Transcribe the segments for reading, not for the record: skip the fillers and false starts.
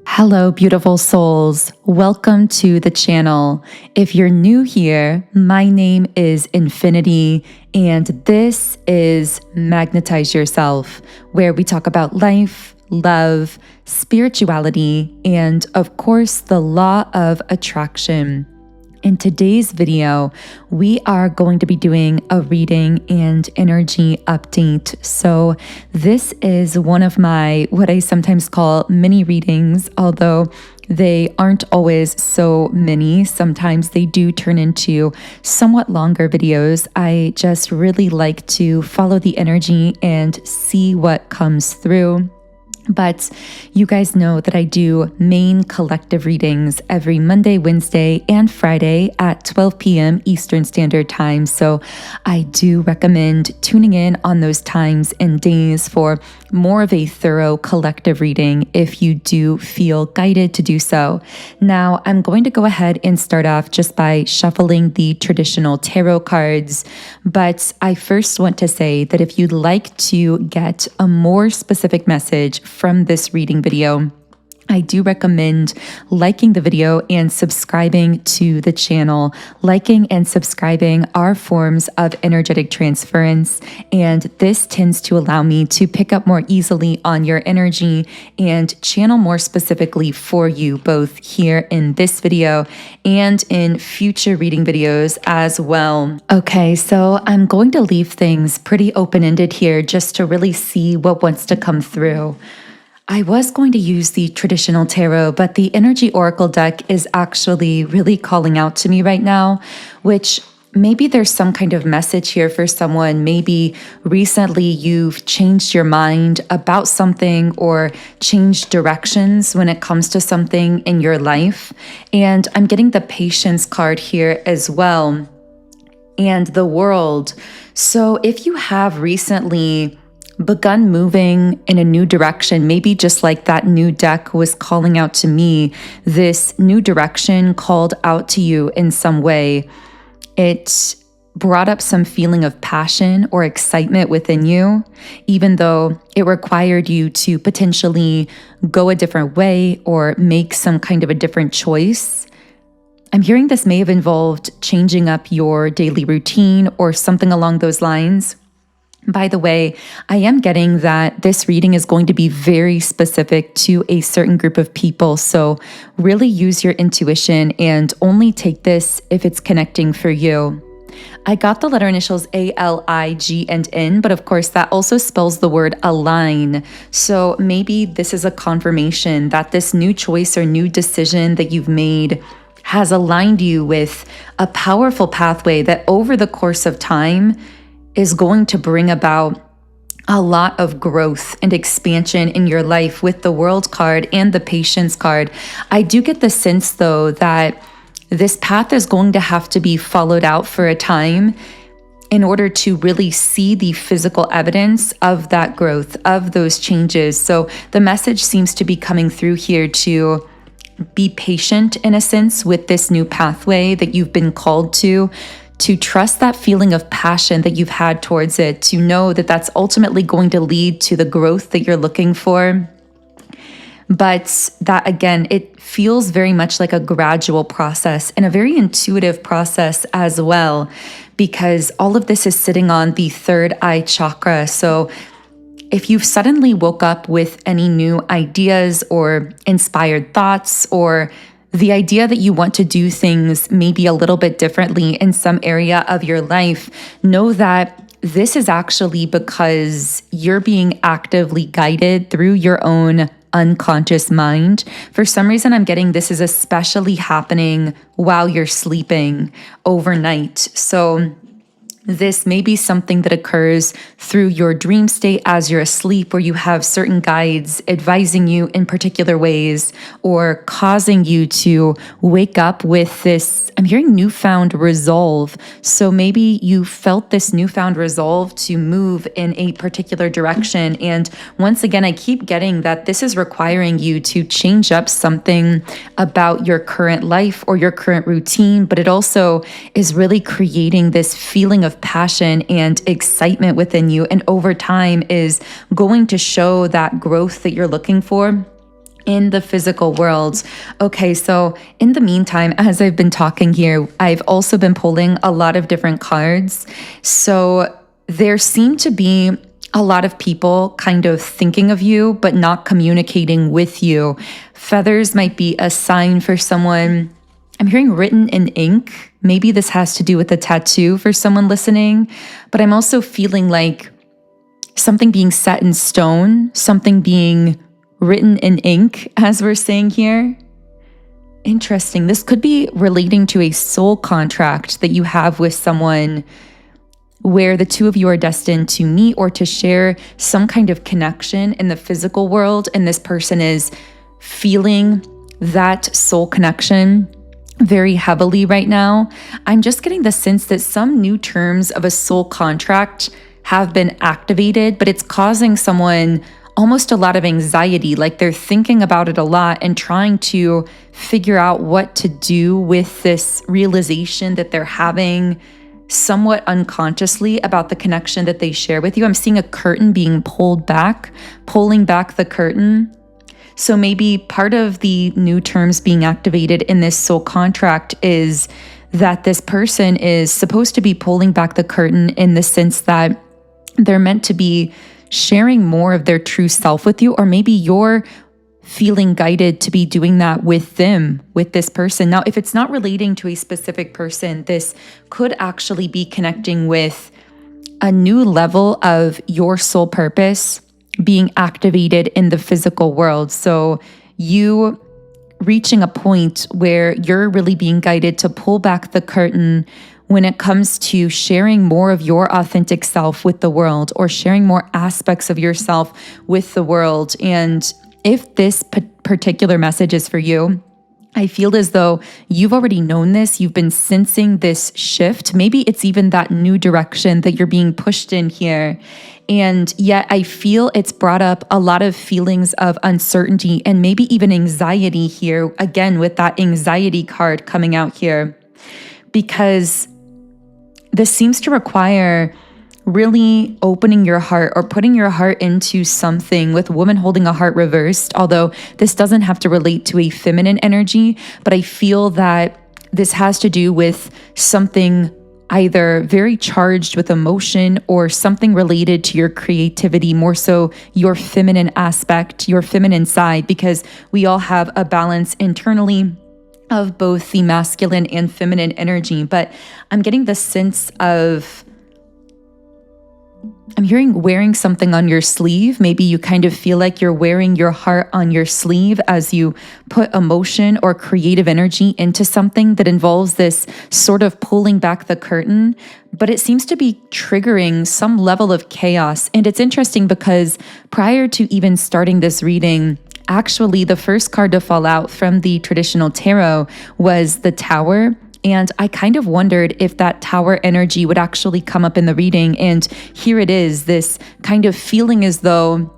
Hello, beautiful souls. Welcome to the channel. If you're new here, my name is Infinity, and this is Magnetize Yourself, where we talk about life, love, spirituality, and of course, the law of attraction. In today's video, we are going to be doing a reading and energy update. So this is one of my, what I sometimes call mini readings, although they aren't always so many. Sometimes they do turn into somewhat longer videos. I just really like to follow the energy and see what comes through. But you guys know that I do main collective readings every Monday, Wednesday, and Friday at 12 p.m. Eastern Standard Time. So I do recommend tuning in on those times and days for more of a thorough collective reading if you do feel guided to do so. Now, I'm going to go ahead and start off just by shuffling the traditional tarot cards. But I first want to say that if you'd like to get a more specific message from this reading video, I do recommend liking the video and subscribing to the channel. Liking and subscribing are forms of energetic transference, and this tends to allow me to pick up more easily on your energy and channel more specifically for you, both here in this video and in future reading videos as well. Okay, so I'm going to leave things pretty open-ended here just to really see what wants to come through. I was going to use the traditional tarot, but the energy oracle deck is actually really calling out to me right now, which maybe there's some kind of message here for someone. Maybe recently you've changed your mind about something or changed directions when it comes to something in your life. And I'm getting the Patience card here as well, and the World. So if you have recently begun moving in a new direction, maybe just like that new deck was calling out to me, this new direction called out to you in some way. It brought up some feeling of passion or excitement within you, even though it required you to potentially go a different way or make some kind of a different choice. I'm hearing this may have involved changing up your daily routine or something along those lines. By the way, I am getting that this reading is going to be very specific to a certain group of people, so really use your intuition and only take this if it's connecting for you. I got the letter initials A, L, I, G, and N, but of course that also spells the word align. So maybe this is a confirmation that this new choice or new decision that you've made has aligned you with a powerful pathway that over the course of time is going to bring about a lot of growth and expansion in your life with the World card and the Patience card. I do get the sense, though, that this path is going to have to be followed out for a time in order to really see the physical evidence of that growth, of those changes. So the message seems to be coming through here to be patient, in a sense, with this new pathway that you've been called to trust that feeling of passion that you've had towards it, to know that that's ultimately going to lead to the growth that you're looking for. But that, again, it feels very much like a gradual process and a very intuitive process as well, because all of this is sitting on the third eye chakra. So if you've suddenly woke up with any new ideas or inspired thoughts, or the idea that you want to do things maybe a little bit differently in some area of your life, know that this is actually because you're being actively guided through your own unconscious mind. For some reason, I'm getting this is especially happening while you're sleeping overnight. So this may be something that occurs through your dream state as you're asleep, where you have certain guides advising you in particular ways or causing you to wake up with this, I'm hearing newfound resolve. So maybe you felt this newfound resolve to move in a particular direction. And once again, I keep getting that this is requiring you to change up something about your current life or your current routine, but it also is really creating this feeling of passion and excitement within you, and over time is going to show that growth that you're looking for. in the physical world. Okay, so in the meantime, as I've been talking here, I've also been pulling a lot of different cards. So there seem to be a lot of people kind of thinking of you, but not communicating with you. Feathers might be a sign for someone. I'm hearing written in ink. Maybe this has to do with a tattoo for someone listening, but I'm also feeling like something being set in stone, something being written in ink, as we're saying here. Interesting. This could be relating to a soul contract that you have with someone where the two of you are destined to meet or to share some kind of connection in the physical world. And this person is feeling that soul connection very heavily right now. I'm just getting the sense that some new terms of a soul contract have been activated, but it's causing someone almost a lot of anxiety, like they're thinking about it a lot and trying to figure out what to do with this realization that they're having somewhat unconsciously about the connection that they share with you. I'm seeing a curtain being pulled back, pulling back the curtain. So maybe part of the new terms being activated in this soul contract is that this person is supposed to be pulling back the curtain in the sense that they're meant to be sharing more of their true self with you, or maybe you're feeling guided to be doing that with them, with this person. Now, if it's not relating to a specific person, this could actually be connecting with a new level of your soul purpose being activated in the physical world. So you reaching a point where you're really being guided to pull back the curtain when it comes to sharing more of your authentic self with the world, or sharing more aspects of yourself with the world. And if this particular message is for you, I feel as though you've already known this. You've been sensing this shift. Maybe it's even that new direction that you're being pushed in here. And yet I feel it's brought up a lot of feelings of uncertainty and maybe even anxiety here, again, with that anxiety card coming out here, because this seems to require really opening your heart or putting your heart into something, with woman holding a heart reversed, although this doesn't have to relate to a feminine energy, but I feel that this has to do with something either very charged with emotion or something related to your creativity, more so your feminine aspect, your feminine side, because we all have a balance internally of both the masculine and feminine energy. But I'm getting the sense of, I'm hearing wearing something on your sleeve. Maybe you kind of feel like you're wearing your heart on your sleeve as you put emotion or creative energy into something that involves this sort of pulling back the curtain, but it seems to be triggering some level of chaos. And it's interesting because prior to even starting this reading, actually the first card to fall out from the traditional tarot was the Tower. And I kind of wondered if that Tower energy would actually come up in the reading. And here it is, this kind of feeling as though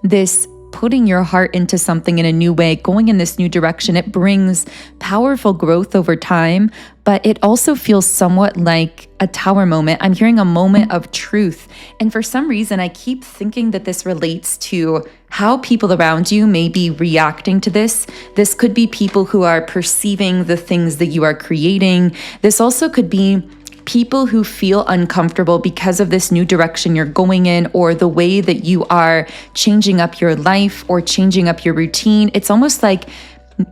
this putting your heart into something in a new way, going in this new direction, it brings powerful growth over time, but it also feels somewhat like a Tower moment. I'm hearing a moment of truth. And for some reason, I keep thinking that this relates to how people around you may be reacting to this. This could be people who are perceiving the things that you are creating. This also could be people who feel uncomfortable because of this new direction you're going in, or the way that you are changing up your life or changing up your routine. It's almost like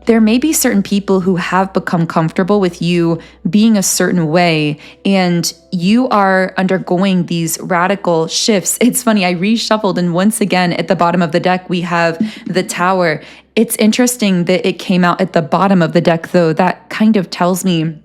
there may be certain people who have become comfortable with you being a certain way, and you are undergoing these radical shifts. It's funny, I reshuffled, and once again, at the bottom of the deck, we have the Tower. It's interesting that it came out at the bottom of the deck, though. That kind of tells me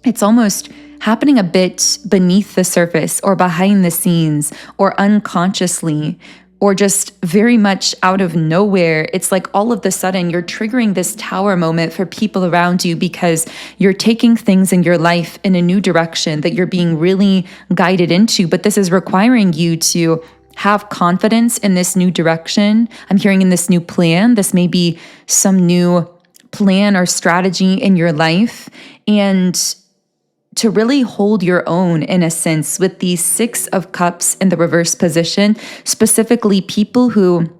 it's almost happening a bit beneath the surface, or behind the scenes, or unconsciously, or just very much out of nowhere. It's like all of a sudden you're triggering this Tower moment for people around you because you're taking things in your life in a new direction that you're being really guided into. But this is requiring you to have confidence in this new direction. I'm hearing in this new plan. This may be some new plan or strategy in your life, and to really hold your own, in a sense, with the Six of Cups in the reverse position, specifically people who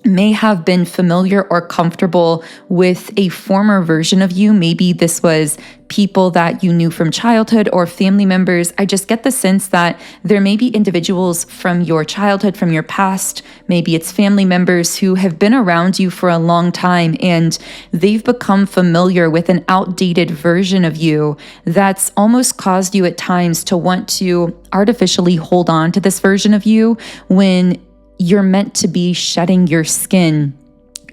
may have been familiar or comfortable with a former version of you. Maybe this was people that you knew from childhood or family members. I just get the sense that there may be individuals from your childhood, from your past, maybe it's family members who have been around you for a long time and they've become familiar with an outdated version of you that's almost caused you at times to want to artificially hold on to this version of you when you're meant to be shedding your skin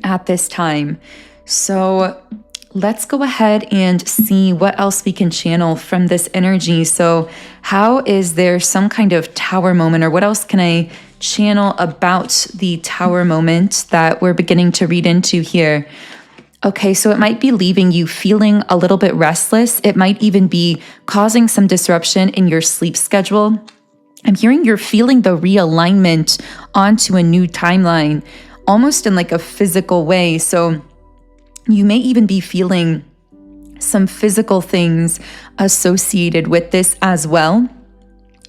at this time. So let's go ahead and see what else we can channel from this energy. So how is there some kind of tower moment, or what else can I channel about the tower moment that we're beginning to read into here? Okay, so it might be leaving you feeling a little bit restless. It might even be causing some disruption in your sleep schedule. I'm hearing you're feeling the realignment onto a new timeline, almost in like a physical way. So you may even be feeling some physical things associated with this as well.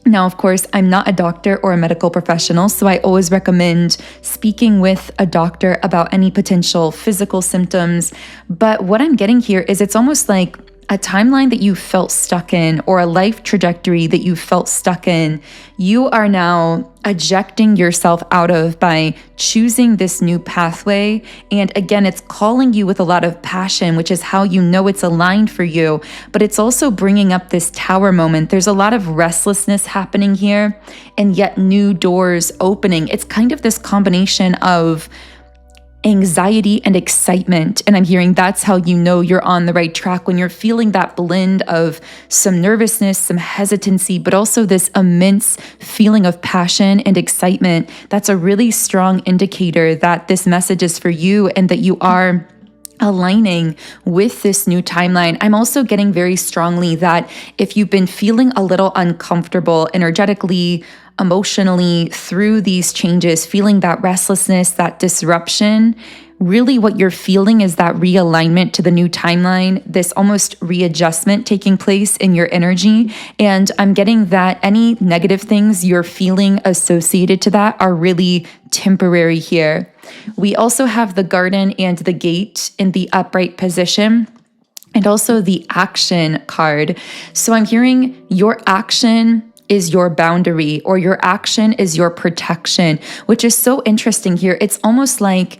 Now, of course, I'm not a doctor or a medical professional, so I always recommend speaking with a doctor about any potential physical symptoms. But what I'm getting here is it's almost like a timeline that you felt stuck in, or a life trajectory that you felt stuck in, you are now ejecting yourself out of by choosing this new pathway. And again, it's calling you with a lot of passion, which is how you know it's aligned for you. But it's also bringing up this tower moment. There's a lot of restlessness happening here, and yet new doors opening. It's kind of this combination of anxiety and excitement. And I'm hearing that's how you know you're on the right track, when you're feeling that blend of some nervousness, some hesitancy, but also this immense feeling of passion and excitement. That's a really strong indicator that this message is for you and that you are aligning with this new timeline. I'm also getting very strongly that if you've been feeling a little uncomfortable energetically, emotionally through these changes, feeling that restlessness, that disruption, really what you're feeling is that realignment to the new timeline, this almost readjustment taking place in your energy. And I'm getting that any negative things you're feeling associated to that are really temporary here. We also have the garden and the gate in the upright position, and also the action card. So I'm hearing your action is your boundary, or your action is your protection, which is so interesting here. It's almost like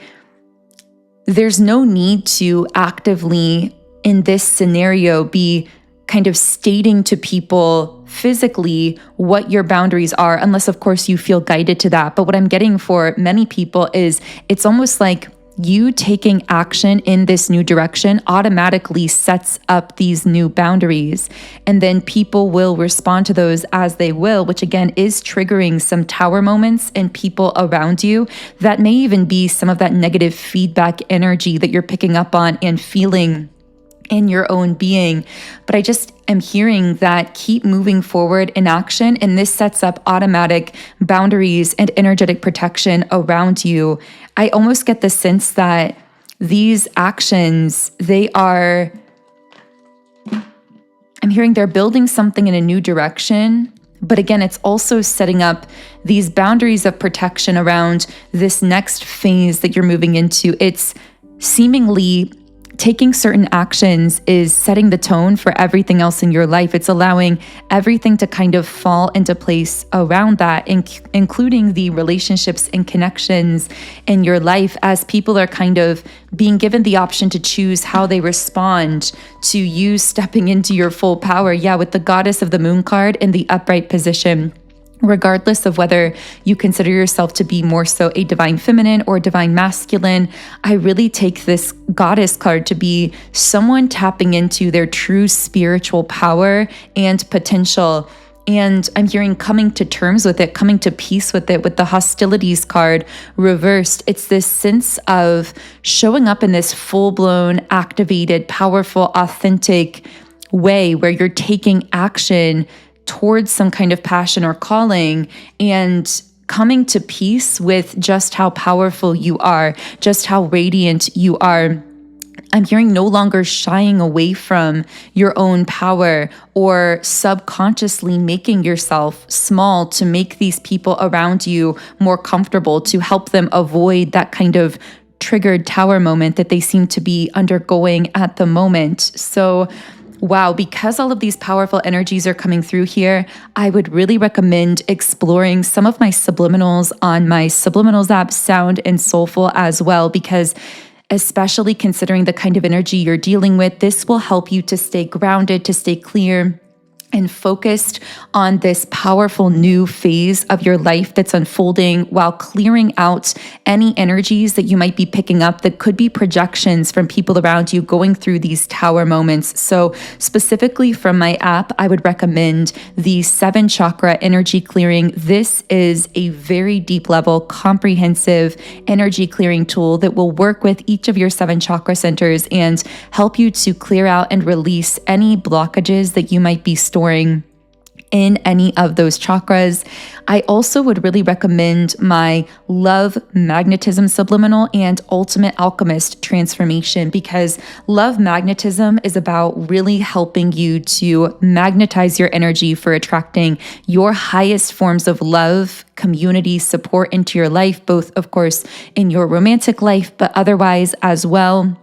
there's no need to actively, in this scenario, be kind of stating to people physically what your boundaries are, unless, of course, you feel guided to that. But what I'm getting for many people is it's almost like you taking action in this new direction automatically sets up these new boundaries. And then people will respond to those as they will, which again is triggering some tower moments in people around you. That may even be some of that negative feedback energy that you're picking up on and feeling in your own being. But I just am hearing that keep moving forward in action, and this sets up automatic boundaries and energetic protection around you. I almost get the sense that these actions, I'm hearing they're building something in a new direction. But again, it's also setting up these boundaries of protection around this next phase that you're moving into. It's seemingly taking certain actions is setting the tone for everything else in your life. It's allowing everything to kind of fall into place around that, including the relationships and connections in your life, as people are kind of being given the option to choose how they respond to you stepping into your full power. Yeah, with the Goddess of the Moon card in the upright position. Regardless of whether you consider yourself to be more so a divine feminine or divine masculine, I really take this goddess card to be someone tapping into their true spiritual power and potential. And I'm hearing coming to terms with it, coming to peace with it, with the hostilities card reversed. It's this sense of showing up in this full-blown, activated, powerful, authentic way where you're taking action towards some kind of passion or calling, and coming to peace with just how powerful you are, just how radiant you are. I'm hearing no longer shying away from your own power or subconsciously making yourself small to make these people around you more comfortable, to help them avoid that kind of triggered tower moment that they seem to be undergoing at the moment. So wow, because all of these powerful energies are coming through here, I would really recommend exploring some of my subliminals on my Subliminals app, Sound and Soulful as well, because especially considering the kind of energy you're dealing with, this will help you to stay grounded, to stay clear and focused on this powerful new phase of your life that's unfolding, while clearing out any energies that you might be picking up that could be projections from people around you going through these tower moments. So specifically from my app, I would recommend the 7 chakra energy clearing. This is a very deep level, comprehensive energy clearing tool that will work with each of your 7 chakra centers and help you to clear out and release any blockages that you might be storing in any of those chakras. I also would really recommend my Love Magnetism Subliminal and Ultimate Alchemist Transformation, because Love Magnetism is about really helping you to magnetize your energy for attracting your highest forms of love, community, support into your life, both of course in your romantic life, but otherwise as well.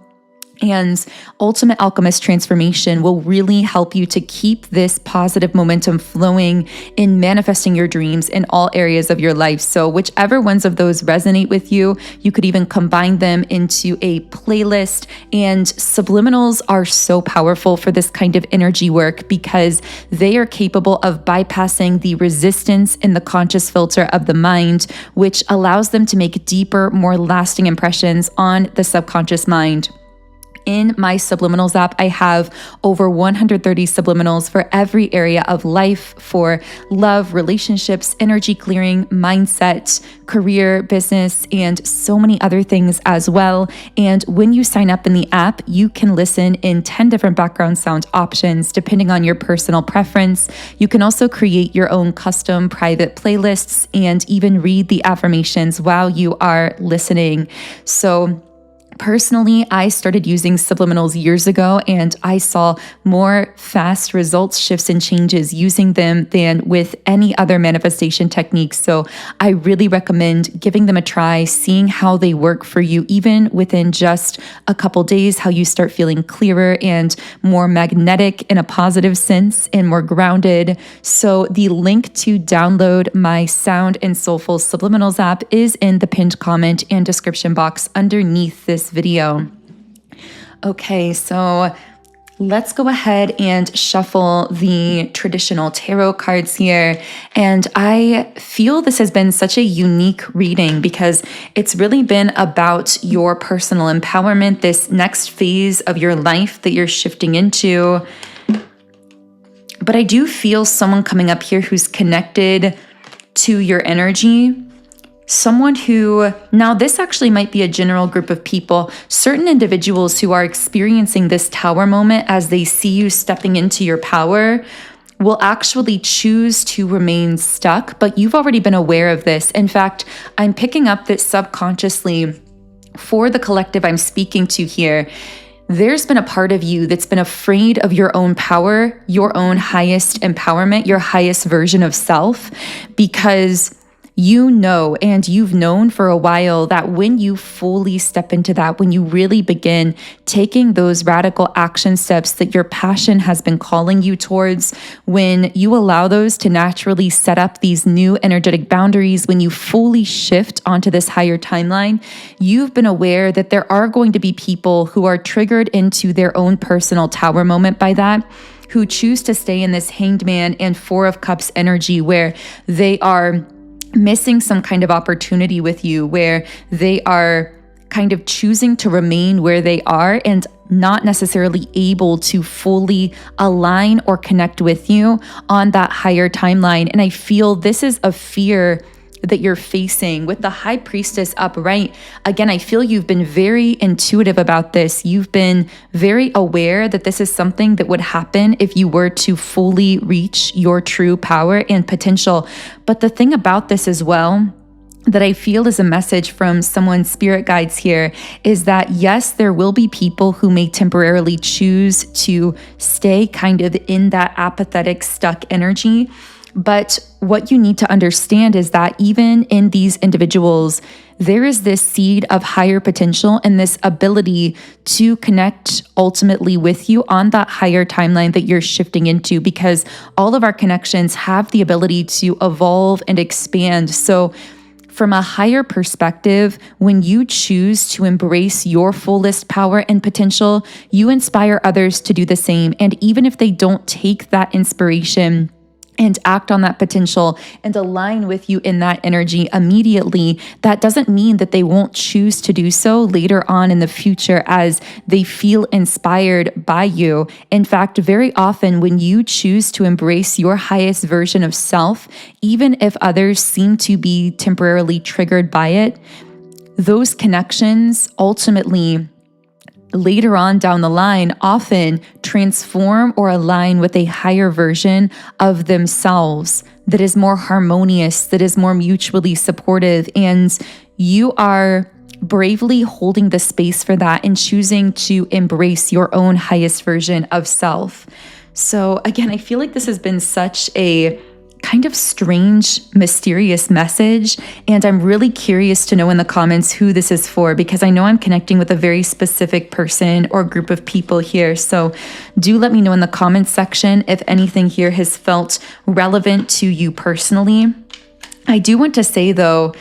And Ultimate Alchemist Transformation will really help you to keep this positive momentum flowing in manifesting your dreams in all areas of your life. So whichever ones of those resonate with you, you could even combine them into a playlist. And subliminals are so powerful for this kind of energy work because they are capable of bypassing the resistance in the conscious filter of the mind, which allows them to make deeper, more lasting impressions on the subconscious mind. In my Subliminals app, I have over 130 subliminals for every area of life, for love, relationships, energy clearing, mindset, career, business, and so many other things as well. And when you sign up in the app, you can listen in 10 different background sound options depending on your personal preference. You can also create your own custom private playlists and even read the affirmations while you are listening. So personally, I started using subliminals years ago, and I saw more fast results, shifts, and changes using them than with any other manifestation techniques. So I really recommend giving them a try, seeing how they work for you, even within just a couple days, how you start feeling clearer and more magnetic in a positive sense and more grounded. So the link to download my Sound and Soulful Subliminals app is in the pinned comment and description box underneath this video. Okay, so let's go ahead and shuffle the traditional tarot cards here. And I feel this has been such a unique reading because it's really been about your personal empowerment, this next phase of your life that you're shifting into. But I do feel someone coming up here who's connected to your energy. Someone who, now this actually might be a general group of people, certain individuals who are experiencing this tower moment as they see you stepping into your power will actually choose to remain stuck, but you've already been aware of this. In fact, I'm picking up that subconsciously for the collective I'm speaking to here, there's been a part of you that's been afraid of your own power, your own highest empowerment, your highest version of self, because you know, and you've known for a while, that when you fully step into that, when you really begin taking those radical action steps that your passion has been calling you towards, when you allow those to naturally set up these new energetic boundaries, when you fully shift onto this higher timeline, you've been aware that there are going to be people who are triggered into their own personal tower moment by that, who choose to stay in this Hanged Man and Four of Cups energy where they are missing some kind of opportunity with you, where they are kind of choosing to remain where they are and not necessarily able to fully align or connect with you on that higher timeline. And I feel this is a fear that you're facing with the High Priestess upright. Again, I feel you've been very intuitive about this. You've been very aware that this is something that would happen if you were to fully reach your true power and potential. But the thing about this as well that I feel is a message from someone's spirit guides here is that, yes, there will be people who may temporarily choose to stay kind of in that apathetic, stuck energy. But what you need to understand is that even in these individuals, there is this seed of higher potential and this ability to connect ultimately with you on that higher timeline that you're shifting into, because all of our connections have the ability to evolve and expand. So from a higher perspective, when you choose to embrace your fullest power and potential, you inspire others to do the same. And even if they don't take that inspiration and act on that potential and align with you in that energy immediately, that doesn't mean that they won't choose to do so later on in the future as they feel inspired by you. In fact, very often when you choose to embrace your highest version of self, even if others seem to be temporarily triggered by it, those connections ultimately later on down the line often transform or align with a higher version of themselves that is more harmonious, that is more mutually supportive. And you are bravely holding the space for that and choosing to embrace your own highest version of self. So again, I feel like this has been such a kind of strange, mysterious message. And I'm really curious to know in the comments who this is for, because I know I'm connecting with a very specific person or group of people here. So do let me know in the comments section if anything here has felt relevant to you personally. I do want to say though,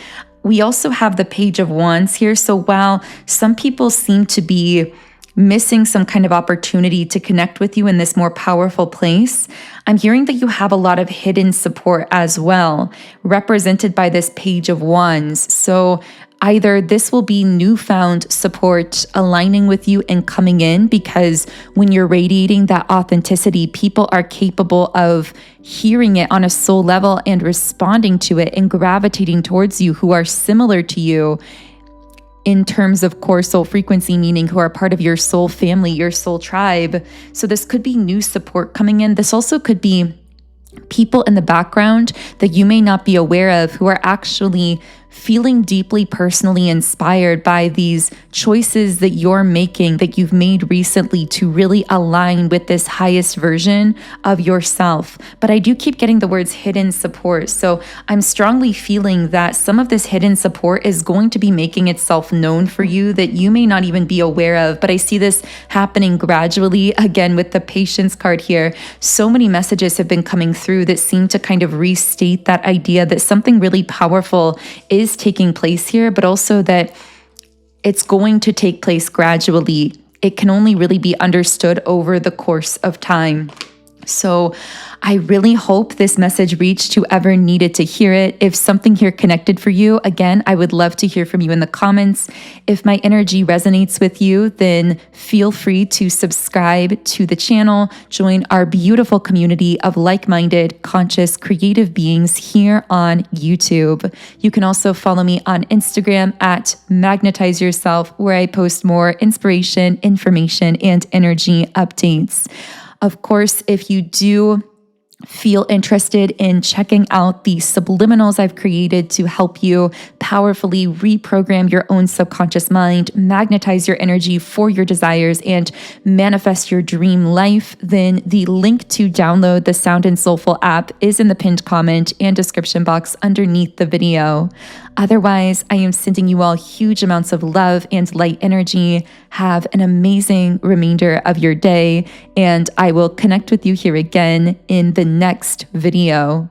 we also have the Page of Wands here. So while some people seem to be missing some kind of opportunity to connect with you in this more powerful place, I'm hearing that you have a lot of hidden support as well, represented by this Page of Wands. So either this will be newfound support aligning with you and coming in, because when you're radiating that authenticity, people are capable of hearing it on a soul level and responding to it and gravitating towards you, who are similar to you in terms of core soul frequency, meaning who are part of your soul family, your soul tribe. So this could be new support coming in. This also could be people in the background that you may not be aware of who are actually feeling deeply personally inspired by these choices that you're making, that you've made recently to really align with this highest version of yourself. But I do keep getting the words hidden support. So I'm strongly feeling that some of this hidden support is going to be making itself known for you that you may not even be aware of. But I see this happening gradually. Again, with the Patience card here, so many messages have been coming through that seem to kind of restate that idea that something really powerful is taking place here, but also that it's going to take place gradually. It can only really be understood over the course of time. So I really hope this message reached whoever needed to hear it. If something here connected for you, again, I would love to hear from you in the comments. If my energy resonates with you, then feel free to subscribe to the channel, join our beautiful community of like-minded, conscious, creative beings here on YouTube. You can also follow me on Instagram at Magnetize Yourself, where I post more inspiration, information, and energy updates. Of course, if you do feel interested in checking out the subliminals I've created to help you powerfully reprogram your own subconscious mind, magnetize your energy for your desires, and manifest your dream life, then the link to download the Sound and Soulful app is in the pinned comment and description box underneath the video. Otherwise, I am sending you all huge amounts of love and light energy. Have an amazing remainder of your day, and I will connect with you here again in the next video.